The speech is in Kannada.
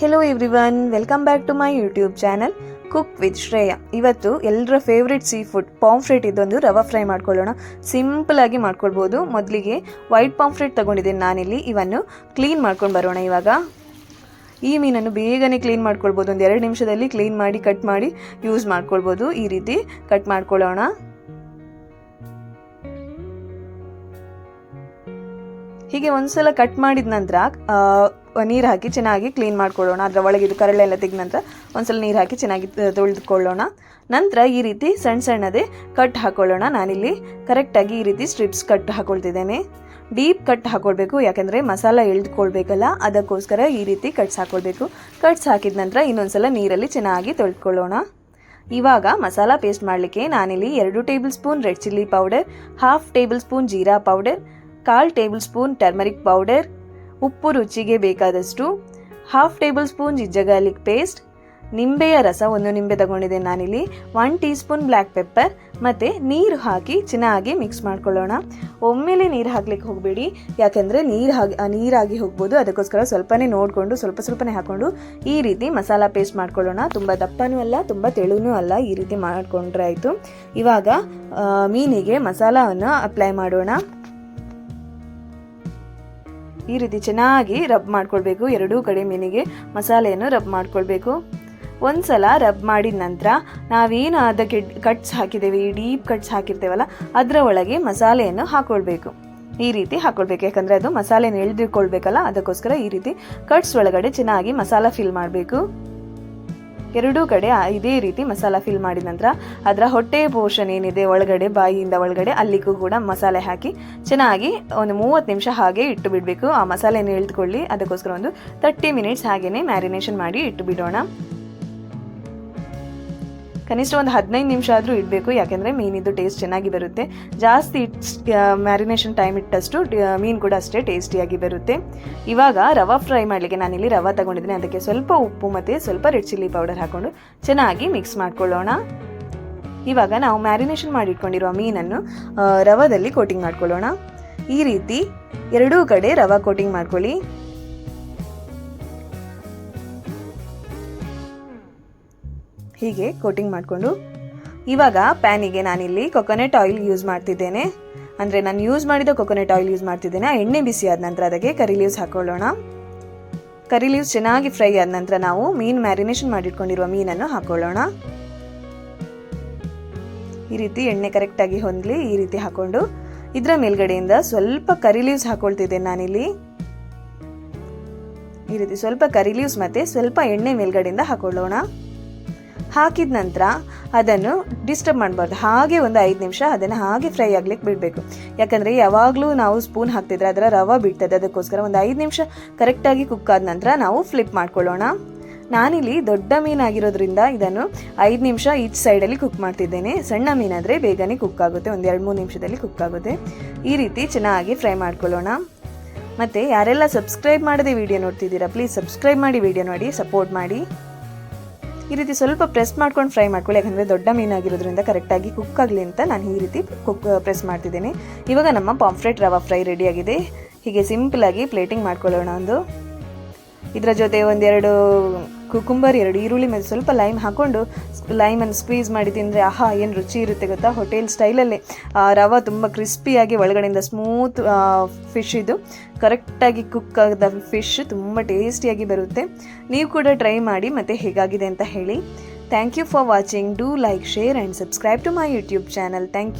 Hello everyone, welcome back to my YouTube channel cook with Shreya. ಇವತ್ತು ಎಲ್ಲರ ಫೇವ್ರೆಟ್ ಸೀ ಫುಡ್ ಪಾಂಫ್ರೆಟ್ ಇದೊಂದು ರವಾ ಫ್ರೈ ಮಾಡ್ಕೊಳ್ಳೋಣ. ಸಿಂಪಲ್ ಆಗಿ ಮಾಡ್ಕೊಳ್ಬೋದು. ಮೊದಲಿಗೆ ವೈಟ್ ಪಾಂಫ್ರೆಟ್ ತೊಗೊಂಡಿದ್ದೀನಿ ನಾನಿಲ್ಲಿ. ಇವನ್ನು ಕ್ಲೀನ್ ಮಾಡ್ಕೊಂಡು ಬರೋಣ. ಇವಾಗ ಈ ಮೀನನ್ನು ಬೇಗನೆ ಕ್ಲೀನ್ ಮಾಡ್ಕೊಳ್ಬೋದು. ಒಂದು 2 ನಿಮಿಷದಲ್ಲಿ ಕ್ಲೀನ್ ಮಾಡಿ ಕಟ್ ಮಾಡಿ ಯೂಸ್ ಮಾಡ್ಕೊಳ್ಬೋದು. ಈ ರೀತಿ ಕಟ್ ಮಾಡ್ಕೊಳ್ಳೋಣ. ಹೀಗೆ ಒಂದ್ಸಲ ಕಟ್ ಮಾಡಿದ ನಂತರ ನೀರು ಹಾಕಿ ಚೆನ್ನಾಗಿ ಕ್ಲೀನ್ ಮಾಡ್ಕೊಳ್ಳೋಣ. ಅದರ ಒಳಗಿದು ಕರಳೆಲ್ಲ ತೆಗೆದ ನಂತರ ಒಂದ್ಸಲ ನೀರು ಹಾಕಿ ಚೆನ್ನಾಗಿ ತೊಳೆದುಕೊಳ್ಳೋಣ. ನಂತರ ಈ ರೀತಿ ಸಣ್ಣ ಸಣ್ಣದೇ ಕಟ್ ಹಾಕೊಳ್ಳೋಣ. ನಾನಿಲ್ಲಿ ಕರೆಕ್ಟಾಗಿ ಈ ರೀತಿ ಸ್ಟ್ರಿಪ್ಸ್ ಕಟ್ ಹಾಕೊಳ್ತಿದ್ದೇನೆ. ಡೀಪ್ ಕಟ್ ಹಾಕೊಳ್ಬೇಕು, ಯಾಕೆಂದರೆ ಮಸಾಲ ಎಳೆದುಕೊಳ್ಬೇಕಲ್ಲ, ಅದಕ್ಕೋಸ್ಕರ ಈ ರೀತಿ ಕಟ್ಸ್ ಹಾಕೊಳ್ಬೇಕು. ಕಟ್ಸ್ ಹಾಕಿದ ನಂತರ ಇನ್ನೊಂದ್ಸಲ ನೀರಲ್ಲಿ ಚೆನ್ನಾಗಿ ತೊಳೆದುಕೊಳ್ಳೋಣ. ಇವಾಗ ಮಸಾಲ ಪೇಸ್ಟ್ ಮಾಡಲಿಕ್ಕೆ ನಾನಿಲ್ಲಿ 2 table spoon red chilli powder, 1/2 table spoon jeera powder, 1/4 table spoon turmeric powder, ಉಪ್ಪು ರುಚಿಗೆ ಬೇಕಾದಷ್ಟು, 1/2 table spoon ginger garlic paste, ನಿಂಬೆಯ ರಸ 1 ನಿಂಬೆ ತಗೊಂಡಿದ್ದೆ ನಾನಿಲ್ಲಿ, 1 ಟೀ ಸ್ಪೂನ್ ಬ್ಲ್ಯಾಕ್ ಪೆಪ್ಪರ್ ಮತ್ತು ನೀರು ಹಾಕಿ ಚೆನ್ನಾಗಿ ಮಿಕ್ಸ್ ಮಾಡ್ಕೊಳ್ಳೋಣ. ಒಮ್ಮೆಲೆ ನೀರು ಹಾಕ್ಲಿಕ್ಕೆ ಹೋಗಬೇಡಿ, ಯಾಕೆಂದರೆ ನೀರಾಗಿ ಹೋಗ್ಬೋದು. ಅದಕ್ಕೋಸ್ಕರ ಸ್ವಲ್ಪನೇ ನೋಡಿಕೊಂಡು ಸ್ವಲ್ಪನೇ ಹಾಕ್ಕೊಂಡು ಈ ರೀತಿ ಮಸಾಲ ಪೇಸ್ಟ್ ಮಾಡ್ಕೊಳ್ಳೋಣ. ತುಂಬ ದಪ್ಪನೂ ಅಲ್ಲ, ತುಂಬ ತೆಳುನೂ ಅಲ್ಲ, ಈ ರೀತಿ ಮಾಡಿಕೊಂಡ್ರೆ ಆಯಿತು. ಇವಾಗ ಮೀನಿಗೆ ಮಸಾಲವನ್ನು ಅಪ್ಲೈ ಮಾಡೋಣ. ಈ ರೀತಿ ಚೆನ್ನಾಗಿ ರಬ್ ಮಾಡ್ಕೊಳ್ಬೇಕು. 2 ಕಡೆ ಮೀನಿಗೆ ಮಸಾಲೆಯನ್ನು ರಬ್ ಮಾಡ್ಕೊಳ್ಬೇಕು. ಒಂದ್ಸಲ ರಬ್ ಮಾಡಿದ ನಂತರ ನಾವೇನು ಅದಕ್ಕೆ ಕಟ್ಸ್ ಹಾಕಿದ್ದೇವೆ, ಈ ಡೀಪ್ ಕಟ್ಸ್ ಹಾಕಿರ್ತೇವಲ್ಲ, ಅದರ ಒಳಗೆ ಮಸಾಲೆಯನ್ನು ಹಾಕೊಳ್ಬೇಕು. ಈ ರೀತಿ ಹಾಕೊಳ್ಬೇಕು, ಯಾಕಂದರೆ ಅದು ಮಸಾಲೆನ ಎಳೆದಿಟ್ಕೊಳ್ಬೇಕಲ್ಲ, ಅದಕ್ಕೋಸ್ಕರ ಈ ರೀತಿ ಕಟ್ಸ್ ಒಳಗಡೆ ಚೆನ್ನಾಗಿ ಮಸಾಲ ಫಿಲ್ ಮಾಡಬೇಕು. 2 ಕಡೆ ಇದೇ ರೀತಿ ಮಸಾಲ ಫಿಲ್ ಮಾಡಿದ ನಂತರ ಅದರ ಹೊಟ್ಟೆ ಪೋರ್ಷನ್ ಏನಿದೆ ಒಳಗಡೆ, ಬಾಯಿಯಿಂದ ಒಳಗಡೆ, ಅಲ್ಲಿಗೂ ಕೂಡ ಮಸಾಲೆ ಹಾಕಿ ಚೆನ್ನಾಗಿ ಒಂದು 30 ನಿಮಿಷ ಹಾಗೆ ಇಟ್ಟು ಬಿಡಬೇಕು. ಆ ಮಸಾಲೆಯನ್ನು ಎಳೆದುಕೊಳ್ಳಿ. ಅದಕ್ಕೋಸ್ಕರ ಒಂದು 30 ಮಿನಿಟ್ಸ್ ಹಾಗೆಯೇ ಮ್ಯಾರಿನೇಷನ್ ಮಾಡಿ ಇಟ್ಟು ಬಿಡೋಣ. ಕನಿಷ್ಠ ಒಂದು 15 ನಿಮಿಷ ಆದರೂ ಇಡಬೇಕು, ಯಾಕೆಂದರೆ ಮೀನಿದ್ದು ಟೇಸ್ಟ್ ಚೆನ್ನಾಗಿ ಬರುತ್ತೆ. ಜಾಸ್ತಿ ಮ್ಯಾರಿನೇಷನ್ ಟೈಮ್ ಇಟ್ಟಷ್ಟು ಮೀನು ಕೂಡ ಅಷ್ಟೇ ಟೇಸ್ಟಿಯಾಗಿ ಬರುತ್ತೆ. ಇವಾಗ ರವಾ ಫ್ರೈ ಮಾಡಲಿಕ್ಕೆ ನಾನಿಲ್ಲಿ ರವಾ ತಗೊಂಡಿದ್ದೀನಿ. ಅದಕ್ಕೆ ಸ್ವಲ್ಪ ಉಪ್ಪು ಮತ್ತು ಸ್ವಲ್ಪ ರೆಡ್ ಚಿಲ್ಲಿ ಪೌಡರ್ ಹಾಕ್ಕೊಂಡು ಚೆನ್ನಾಗಿ ಮಿಕ್ಸ್ ಮಾಡ್ಕೊಳ್ಳೋಣ. ಇವಾಗ ನಾವು ಮ್ಯಾರಿನೇಷನ್ ಮಾಡಿ ಇಟ್ಕೊಂಡಿರುವ ಮೀನನ್ನು ರವಾದಲ್ಲಿ ಕೋಟಿಂಗ್ ಮಾಡ್ಕೊಳ್ಳೋಣ. ಈ ರೀತಿ 2 ಕಡೆ ರವಾ ಕೋಟಿಂಗ್ ಮಾಡ್ಕೊಳ್ಳಿ. ಹೀಗೆ ಕೋಟಿಂಗ್ ಮಾಡಿಕೊಂಡು ಇವಾಗ ಪ್ಯಾನಿಗೆ ನಾನಿಲ್ಲಿ ಕೊಕೊನಟ್ ಆಯಿಲ್ ಯೂಸ್ ಮಾಡ್ತಿದ್ದೇನೆ. ಅಂದರೆ ನಾನು ಯೂಸ್ ಮಾಡಿದ ಕೊಕೊನಟ್ ಆಯಿಲ್ ಯೂಸ್ ಮಾಡ್ತಿದ್ದೇನೆ. ಆ ಎಣ್ಣೆ ಬಿಸಿ ಆದ ನಂತರ ಅದಕ್ಕೆ ಕರಿ ಲೀವ್ಸ್ ಹಾಕೊಳ್ಳೋಣ. ಕರಿ ಲೀವ್ಸ್ ಚೆನ್ನಾಗಿ ಫ್ರೈ ಆದ ನಂತರ ನಾವು ಮೀನು ಮ್ಯಾರಿನೇಷನ್ ಮಾಡಿಟ್ಕೊಂಡಿರುವ ಮೀನನ್ನು ಹಾಕೊಳ್ಳೋಣ. ಈ ರೀತಿ ಎಣ್ಣೆ ಕರೆಕ್ಟಾಗಿ ಹೊಂದಲಿ. ಈ ರೀತಿ ಹಾಕೊಂಡು ಇದರ ಮೇಲ್ಗಡೆಯಿಂದ ಸ್ವಲ್ಪ ಕರಿ ಲೀವ್ಸ್ ಹಾಕೊಳ್ತಿದ್ದೇನೆ ನಾನಿಲ್ಲಿ. ಈ ರೀತಿ ಸ್ವಲ್ಪ ಕರಿ ಲೀವ್ಸ್ ಮತ್ತು ಸ್ವಲ್ಪ ಎಣ್ಣೆ ಮೇಲ್ಗಡೆಯಿಂದ ಹಾಕೊಳ್ಳೋಣ. ಹಾಕಿದ ನಂತರ ಅದನ್ನು ಡಿಸ್ಟರ್ಬ್ ಮಾಡಬಾರ್ದು. ಹಾಗೆ ಒಂದು 5 ನಿಮಿಷ ಅದನ್ನು ಹಾಗೆ ಫ್ರೈ ಆಗ್ಲಿಕ್ಕೆ ಬಿಡಬೇಕು. ಯಾಕಂದರೆ ಯಾವಾಗಲೂ ನಾವು ಸ್ಪೂನ್ ಹಾಕ್ತಿದ್ರೆ ಅದರ ರವಾ ಬಿಡ್ತದೆ. ಅದಕ್ಕೋಸ್ಕರ ಒಂದು 5 ನಿಮಿಷ ಕರೆಕ್ಟಾಗಿ ಕುಕ್ ಆದ ನಂತರ ನಾವು ಫ್ಲಿಪ್ ಮಾಡ್ಕೊಳ್ಳೋಣ. ನಾನಿಲ್ಲಿ ದೊಡ್ಡ ಮೀನಾಗಿರೋದ್ರಿಂದ ಇದನ್ನು 5 ನಿಮಿಷ ಈಚ್ ಸೈಡಲ್ಲಿ ಕುಕ್ ಮಾಡ್ತಿದ್ದೇನೆ. ಸಣ್ಣ ಮೀನಾದರೆ ಬೇಗನೆ ಕುಕ್ ಆಗುತ್ತೆ, ಒಂದು 2-3 ನಿಮಿಷದಲ್ಲಿ ಕುಕ್ ಆಗುತ್ತೆ. ಈ ರೀತಿ ಚೆನ್ನಾಗಿ ಫ್ರೈ ಮಾಡ್ಕೊಳ್ಳೋಣ. ಮತ್ತು ಯಾರೆಲ್ಲ ಸಬ್ಸ್ಕ್ರೈಬ್ ಮಾಡದೆ ವಿಡಿಯೋ ನೋಡ್ತಿದ್ದೀರಾ, ಪ್ಲೀಸ್ ಸಬ್ಸ್ಕ್ರೈಬ್ ಮಾಡಿ ವಿಡಿಯೋ ನೋಡಿ ಸಪೋರ್ಟ್ ಮಾಡಿ. ಈ ರೀತಿ ಸ್ವಲ್ಪ ಪ್ರೆಸ್ ಮಾಡ್ಕೊಂಡು ಫ್ರೈ ಮಾಡ್ಕೊಳ್ಳಿ, ಯಾಕಂದರೆ ದೊಡ್ಡ ಮೀನಾಗಿರೋದ್ರಿಂದ ಕರೆಕ್ಟಾಗಿ ಕುಕ್ ಆಗಲಿ ಅಂತ ನಾನು ಈ ರೀತಿ ಪ್ರೆಸ್ ಮಾಡ್ತಿದ್ದೀನಿ. ಇವಾಗ ನಮ್ಮ ಪಾಂಫ್ರೆಟ್ ರವಾ ಫ್ರೈ ರೆಡಿಯಾಗಿದೆ. ಹೀಗೆ ಸಿಂಪಲಾಗಿ ಪ್ಲೇಟಿಂಗ್ ಮಾಡ್ಕೊಳ್ಳೋಣ. ಇದರ ಜೊತೆ 1-2 ಕುಕುಂಬರ್, 2 ಈರುಳ್ಳಿ ಮತ್ತು ಸ್ವಲ್ಪ ಲೈಮ್ ಹಾಕ್ಕೊಂಡು ಲೈಮನ್ನು ಸ್ಕ್ವೀಸ್ ಮಾಡಿ ತಿಂದರೆ ಆಹಾ ಏನು ರುಚಿ ಇರುತ್ತೆ ಗೊತ್ತಾ. ಹೋಟೆಲ್ ಸ್ಟೈಲಲ್ಲೇ ರವಾ ತುಂಬ ಕ್ರಿಸ್ಪಿಯಾಗಿ ಒಳಗಡೆಯಿಂದ ಸ್ಮೂತ್ ಫಿಶ್, ಇದು ಕರೆಕ್ಟಾಗಿ ಕುಕ್ ಆದ ಫಿಶ್ ತುಂಬ ಟೇಸ್ಟಿಯಾಗಿ ಬರುತ್ತೆ. ನೀವು ಕೂಡ ಟ್ರೈ ಮಾಡಿ ಮತ್ತು ಹೇಗಾಗಿದೆ ಅಂತ ಹೇಳಿ. Thank you for watching. Do like, share and subscribe to my YouTube channel. Thank you.